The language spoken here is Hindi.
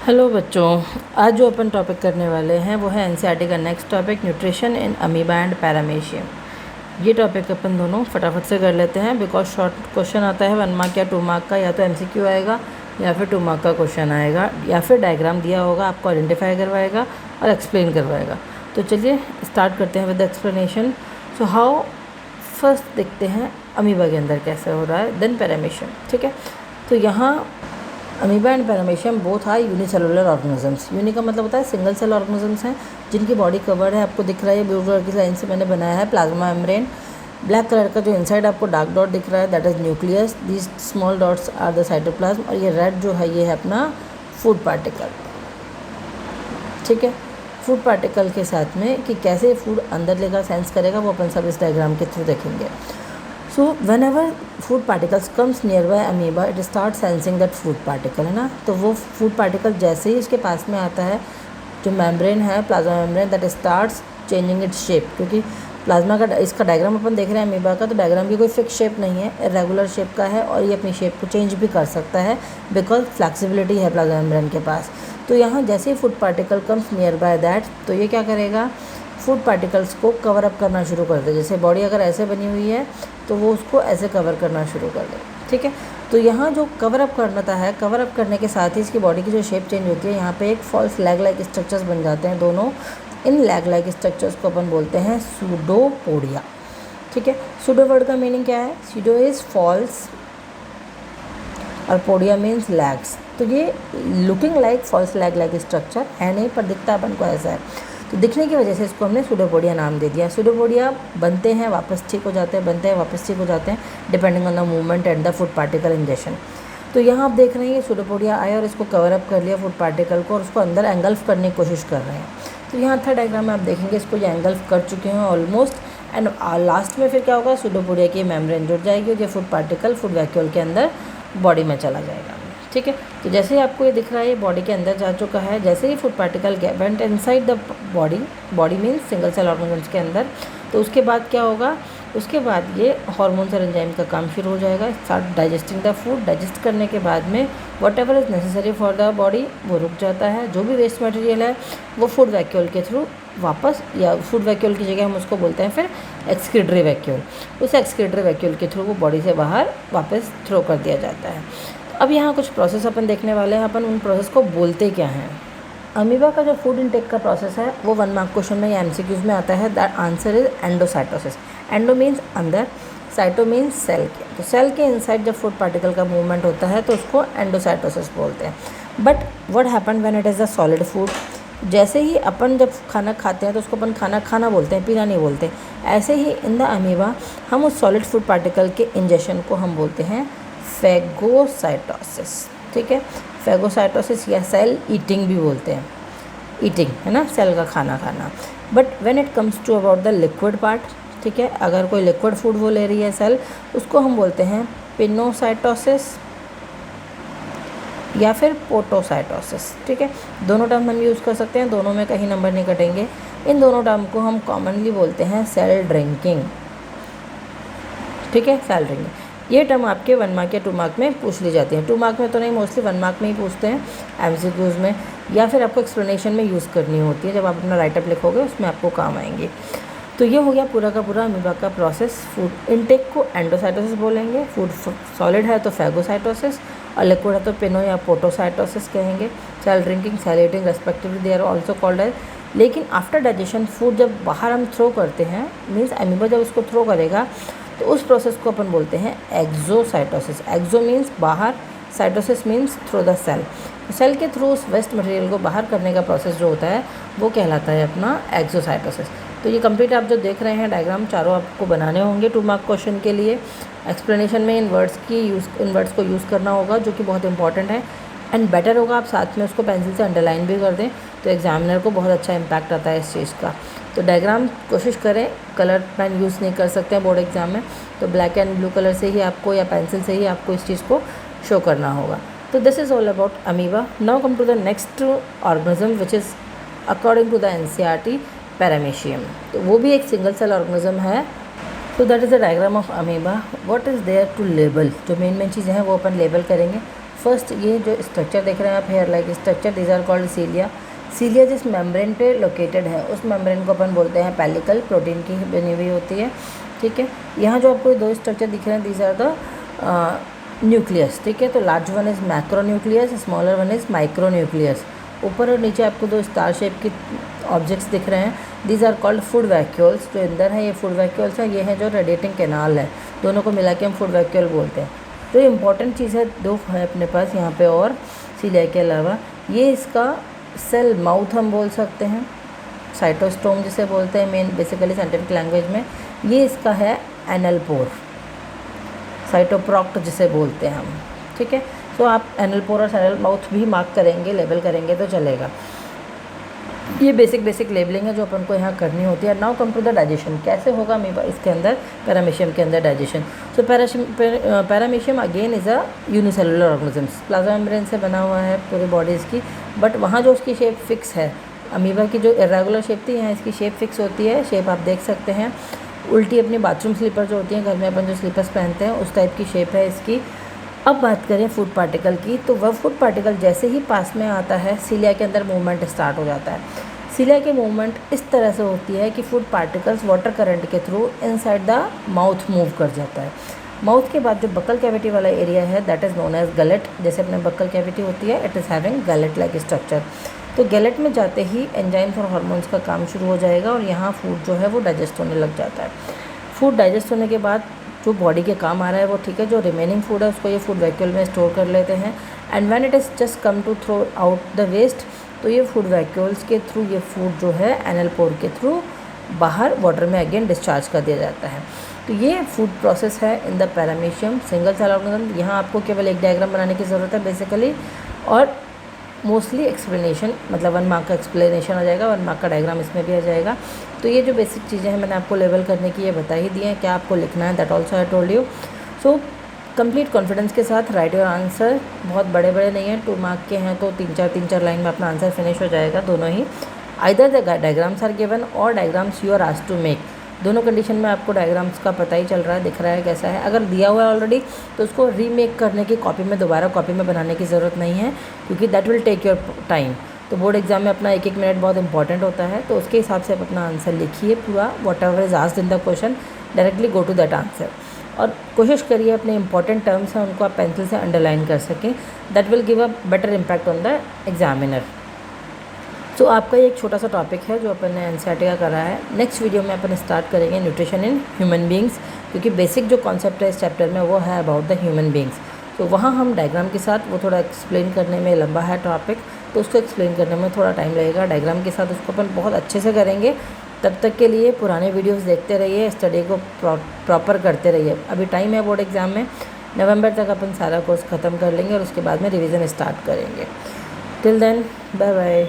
हेलो बच्चों, आज जो अपन टॉपिक करने वाले हैं वो है एनसीईआरटी का next topic nutrition in amoeba and paramecium. ये टॉपिक अपन दोनों फटाफट से कर लेते हैं बिकॉज शॉर्ट क्वेश्चन आता है 1 मार्क या 2 मार्क का, या तो एमसीक्यू आएगा या फिर 2 मार्क का क्वेश्चन आएगा, या फिर डायग्राम दिया होगा, आपको आइडेंटिफाई करवाएगा और एक्सप्लेन करवाएगा। तो चलिए स्टार्ट करते हैं with explanation. So how first देखते हैं अमीबा के अंदर कैसे हो रहा है, देन पैरामीशियम। ठीक है, तो यहाँ amoeba and paramecium both are unicellular organisms. Uni का मतलब होता है सिंगल सेल ऑर्गेनिजम्स हैं जिनकी बॉडी कवर्ड है, आपको दिख रहा है ब्लू कलर की लाइन से मैंने बनाया है प्लाज्मा मेम्ब्रेन। ब्लैक कलर का जो इनसाइड आपको डार्क डॉट दिख रहा है that is nucleus, these small dots are the cytoplasm, और ये रेड जो है ये है अपना फूड पार्टिकल। ठीक है, फूड पार्टिकल के साथ में कि कैसे फूड अंदर लेगा सेंस करेगा वो अपन सब इस डायग्राम के थ्रू देखेंगे। So when ever food particles comes near bye amoeba it start sensing that food particle, है ना। तो वो फूड पार्टिकल जैसे ही इसके पास में आता है, जो मेम्ब्रेन है plasma membrane, that starts changing its shape. क्योंकि प्लाज्मा का इसका डायग्राम अपन देख रहे हैं अमीबा का, तो डायग्राम की कोई फिक्स शेप नहीं है, रेगुलर शेप का है, और ये अपनी शेप को चेंज भी कर सकता है बिकॉज फ्लैक्सिबिलिटी है प्लाज्मा मेम्ब्रेन के पास। तो यहाँ जैसे ही food particle comes near by that, तो ये क्या करेगा, फूड पार्टिकल्स को कवर अप करना शुरू कर दे। जैसे बॉडी अगर ऐसे बनी हुई है तो वो उसको ऐसे कवर करना शुरू कर दे। ठीक है, तो यहाँ जो कवर अप करना है, कवर अप करने के साथ ही इसकी बॉडी की जो शेप चेंज होती है, यहाँ पे एक फॉल्स लैग लाइक स्ट्रक्चर्स बन जाते हैं दोनों। इन लैग लाइक स्ट्रक्चर्स को अपन बोलते हैं सूडोपोडिया। ठीक है, सूडो वर्ड का मीनिंग क्या है, सूडो इज़ फॉल्स और पोडिया मीन्स लैग्स। तो ये looking like false leg like structure है नहीं, पर दिखता अपन को ऐसा है। तो दिखने की वजह से इसको हमने सूडोपोडिया नाम दे दिया। सूडोपोडिया बनते हैं वापस ठीक हो जाते हैं, बनते हैं वापस ठीक हो जाते हैं, depending on the movement and the food particle injection. तो यहाँ आप देख रहे हैं ये सूडोपोडिया आया और इसको कवर अप कर लिया फूड पार्टिकल को, और उसको अंदर एंगल्फ करने की कोशिश कर रहे हैं। तो यहाँ थर्ड डायग्राम में आप देखेंगे इसको ये एंगल्फ कर चुके हैं ऑलमोस्ट, एंड लास्ट में फिर क्या होगा, सूडोपोडिया की मेम्ब्रेन जुड़ जाएगी और ये फूड पार्टिकल फूड वैक्यूल के अंदर बॉडी में चला जाएगा। ठीक है, तो जैसे ही आपको ये दिख रहा है ये बॉडी के अंदर जा चुका है। जैसे ही food particle went inside the body, body means single cell organisms के अंदर, तो उसके बाद क्या होगा, उसके बाद ये हार्मोन्स और एंजाइम का काम शुरू हो जाएगा, start digesting the food. Digest करने के बाद में what ever is necessary for the body वो रुक जाता है। जो भी वेस्ट मटेरियल है वो फूड वैक्यूल के थ्रू वापस, या फूड वैक्यूल की जगह हम उसको बोलते हैं फिर एक्सक्रीटरी वैक्यूल, उस एक्सक्रीटरी वैक्यूल के थ्रू वो बॉडी से बाहर वापस थ्रो कर दिया जाता है। अब यहाँ कुछ प्रोसेस अपन देखने वाले हैं, अपन उन प्रोसेस को बोलते क्या हैं। अमीबा का जो फूड इनटेक का प्रोसेस है वो 1 मार्क क्वेश्चन में या एमसीक्यूज में आता है। That answer is endocytosis. Endo means अंदर, साइटो मीन्स सेल के। तो सेल के इनसाइड जब फूड पार्टिकल का मूवमेंट होता है तो उसको एंडोसाइटोसिस बोलते हैं। But what happen when it is a solid food, जैसे ही अपन जब खाना खाते हैं तो उसको अपन खाना खाना बोलते हैं, पीना नहीं बोलते। ऐसे ही इन द अमीबा हम उस सॉलिड फूड पार्टिकल के इंजेक्शन को हम बोलते हैं फेगोसाइटोसिस। ठीक है, फेगोसाइटोसिस या सेल ईटिंग भी बोलते हैं, ईटिंग है ना, सेल का खाना खाना। But when it comes to about the liquid part, ठीक है, अगर कोई लिक्विड फूड वो ले रही है सेल, उसको हम बोलते हैं पिनोसाइटोसिस या फिर पोटोसाइटोसिस। ठीक है, दोनों टर्म हम यूज़ कर सकते हैं, दोनों में कहीं नंबर नहीं कटेंगे। इन दोनों टर्म को हम कॉमनली बोलते हैं सेल ड्रिंकिंग। ठीक है, सेल ड्रिंकिंग ये टर्म आपके 1 मार्क या 2 मार्क में पूछ ली जाती है। 2 मार्क में तो नहीं, मोस्टली 1 मार्क में ही पूछते हैं एमसीक्यूज़ में, या फिर आपको एक्सप्लेनेशन में यूज़ करनी होती है। जब आप अपना राइटअप लिखोगे उसमें आपको काम आएंगे। तो ये हो गया पूरा का पूरा अमीबा का प्रोसेस। फूड इनटेक को एंडोसाइटोसिस बोलेंगे, फूड सॉलिड है तो फेगोसाइटोसिस, और लिक्विड है तो पिनो या पोटोसाइटोसिस कहेंगे। Cell drinking, cell eating respectively they are also called as. लेकिन आफ्टर डाइजेशन फूड जब बाहर हम थ्रो करते हैं, मीन्स अमीबा जब उसको थ्रो करेगा तो उस प्रोसेस को अपन बोलते हैं एक्सोसाइटोसिस। एक्सो मीन्स बाहर, cytosis means through the cell. Cell के थ्रू उस वेस्ट मटेरियल को बाहर करने का प्रोसेस जो होता है वो कहलाता है अपना एक्सोसाइटोसिस। तो ये कंप्लीट आप जो देख रहे हैं डायग्राम चारों आपको बनाने होंगे 2 मार्क क्वेश्चन के लिए। एक्सप्लेनेशन में इन वर्ड्स को यूज़ करना होगा जो कि बहुत इंपॉर्टेंट है, एंड बेटर होगा आप साथ में उसको पेंसिल से अंडरलाइन भी कर दें तो एग्जामिनर को बहुत अच्छा इम्पैक्ट आता है इस चीज़ का। तो डायग्राम कोशिश करें, कलर पेन यूज़ नहीं कर सकते हैं बोर्ड एग्जाम में, तो ब्लैक एंड ब्लू कलर से ही आपको या पेंसिल से ही आपको इस चीज़ को शो करना होगा। तो this is all about amoeba. Now come to the next organism which is according to the NCERT paramecium. तो वो भी एक सिंगल सेल ऑर्गेनिज्म है। So that is the diagram of amoeba. What is there to label, जो मेन चीज़ें हैं वो अपन लेबल करेंगे। फर्स्ट ये जो स्ट्रक्चर देख रहे हैं आप, hair like structure, these are called cilia. Cilia जिस मेम्ब्रेन पे लोकेटेड है उस मेम्ब्रेन को अपन बोलते हैं पेलिकल, प्रोटीन की बनी हुई होती है, ठीक है। यहाँ जो आपको दो स्ट्रक्चर दिख रहे हैं, दीज आर द न्यूक्लियस, ठीक है। तो large one is macro nucleus, smaller one is micro nucleus. ऊपर और नीचे आपको दो स्टार शेप की ऑब्जेक्ट्स दिख रहे हैं, these are called food vacuoles. जो अंदर है ये फूड वैक्यूल्स हैं, ये है जो रेडिएटिंग कैनाल है, दोनों को मिला के हम फूड वैक्यूल बोलते हैं। तो ये इंपॉर्टेंट चीज़ है, दो है अपने पास यहाँ पे और सीलिया के अलावा। ये इसका सेल माउथ हम बोल सकते हैं, साइटोस्टोम जिसे बोलते हैं मेन बेसिकली साइंटिफिक लैंग्वेज में। ये इसका है एनल पोर, साइटोप्रॉक्ट जिसे बोलते हैं हम, ठीक है। तो आप एनल पोर और एनल माउथ भी मार्क करेंगे, लेबल करेंगे तो चलेगा। ये बेसिक लेबलिंग है जो अपन को यहाँ करनी होती है। Now come to the digestion, कैसे होगा अमीबा इसके अंदर, पैरामीशियम के अंदर digestion. So paramecium again is a unicellular organisms, plasma membrane से बना हुआ है पूरी बॉडीज़ की, बट वहाँ जो उसकी शेप फिक्स है, अमीबा की जो इरेगुलर शेप थी यहाँ इसकी शेप फिक्स होती है। शेप आप देख सकते हैं, उल्टी अपनी बाथरूम स्लीपर जो होती हैं, घर में अपन जो स्लीपर्स पहनते हैं उस टाइप की शेप है इसकी। अब बात करें फूड पार्टिकल की, तो वह फूड पार्टिकल जैसे ही पास में आता है सीलिया के अंदर मूवमेंट स्टार्ट हो जाता है। सीलिया की मूवमेंट इस तरह से होती है कि फूड पार्टिकल्स वाटर करंट के through inside the mouth move कर जाता है। माउथ के बाद जो बकल कैविटी वाला एरिया है that is known as gullet. जैसे अपने बकल कैविटी होती है, it is having gullet like structure. तो गैलेट में जाते ही एंजाइम्स और हार्मोन्स का काम शुरू हो जाएगा और यहाँ फूड जो है वो डाइजेस्ट होने लग जाता है। फूड डाइजेस्ट होने के बाद जो बॉडी के काम आ रहा है वो ठीक है, जो रिमेनिंग फूड है उसको ये फूड वैक्यूल में स्टोर कर लेते हैं। And when it is just come to throw out the waste, तो ये फूड वैक्यूल्स के थ्रू ये फूड जो है एनल पोर के थ्रू बाहर वाटर में अगेन डिस्चार्ज कर दिया जाता है। तो ये फूड प्रोसेस है in the paramecium single cell organism. यहाँ आपको केवल एक डायग्राम बनाने की ज़रूरत है बेसिकली, और मोस्टली एक्सप्लेनेशन, मतलब 1 मार्क का एक्सप्लेनेशन आ जाएगा, 1 मार्क का डायग्राम इसमें भी आ जाएगा। तो ये जो बेसिक चीज़ें हैं मैंने आपको लेवल करने की ये बता ही दी हैं, क्या आपको लिखना है that also I told you. So complete confidence के साथ राइट योर आंसर। बहुत बड़े बड़े नहीं हैं, 2 मार्क के हैं तो 3-4 लाइन में अपना आंसर फिनिश हो जाएगा दोनों ही। Either the diagrams are given और diagrams you are asked to make. दोनों कंडीशन में आपको डायग्राम्स का पता ही चल रहा है, दिख रहा है कैसा है। अगर दिया हुआ है ऑलरेडी तो उसको रीमेक करने की कॉपी में दोबारा कॉपी में बनाने की ज़रूरत नहीं है, क्योंकि that will take your time. तो बोर्ड एग्जाम में अपना 1-1 मिनट बहुत इंपॉर्टेंट होता है, तो उसके हिसाब से आप अपना आंसर लिखिए पूरा, whatever is asked in the question directly go to that answer. और कोशिश करिए अपने इंपॉर्टेंट टर्म्स हैं उनको आप पेंसिल से अंडरलाइन कर सकें, that will give a better impact on the examiner. तो आपका ये एक छोटा सा टॉपिक है जो अपन ने एनसीईआरटी का करा है। नेक्स्ट वीडियो में अपन स्टार्ट करेंगे न्यूट्रिशन इन ह्यूमन बींग्स, क्योंकि बेसिक जो कॉन्सेप्ट है इस चैप्टर में वो है अबाउट द ह्यूमन बींग्स। तो वहाँ हम डायग्राम के साथ, वो थोड़ा एक्सप्लेन करने में लंबा है टॉपिक, तो उसको एक्सप्लेन करने में थोड़ा टाइम लगेगा। डायग्राम के साथ उसको अपन बहुत अच्छे से करेंगे। तब तक के लिए पुराने वीडियोस देखते रहिए, स्टडी को प्रॉपर करते रहिए। अभी टाइम है बोर्ड एग्ज़ाम में, नवंबर तक अपन सारा कोर्स ख़त्म कर लेंगे और उसके बाद में रिवीजन स्टार्ट करेंगे। Till then bye bye.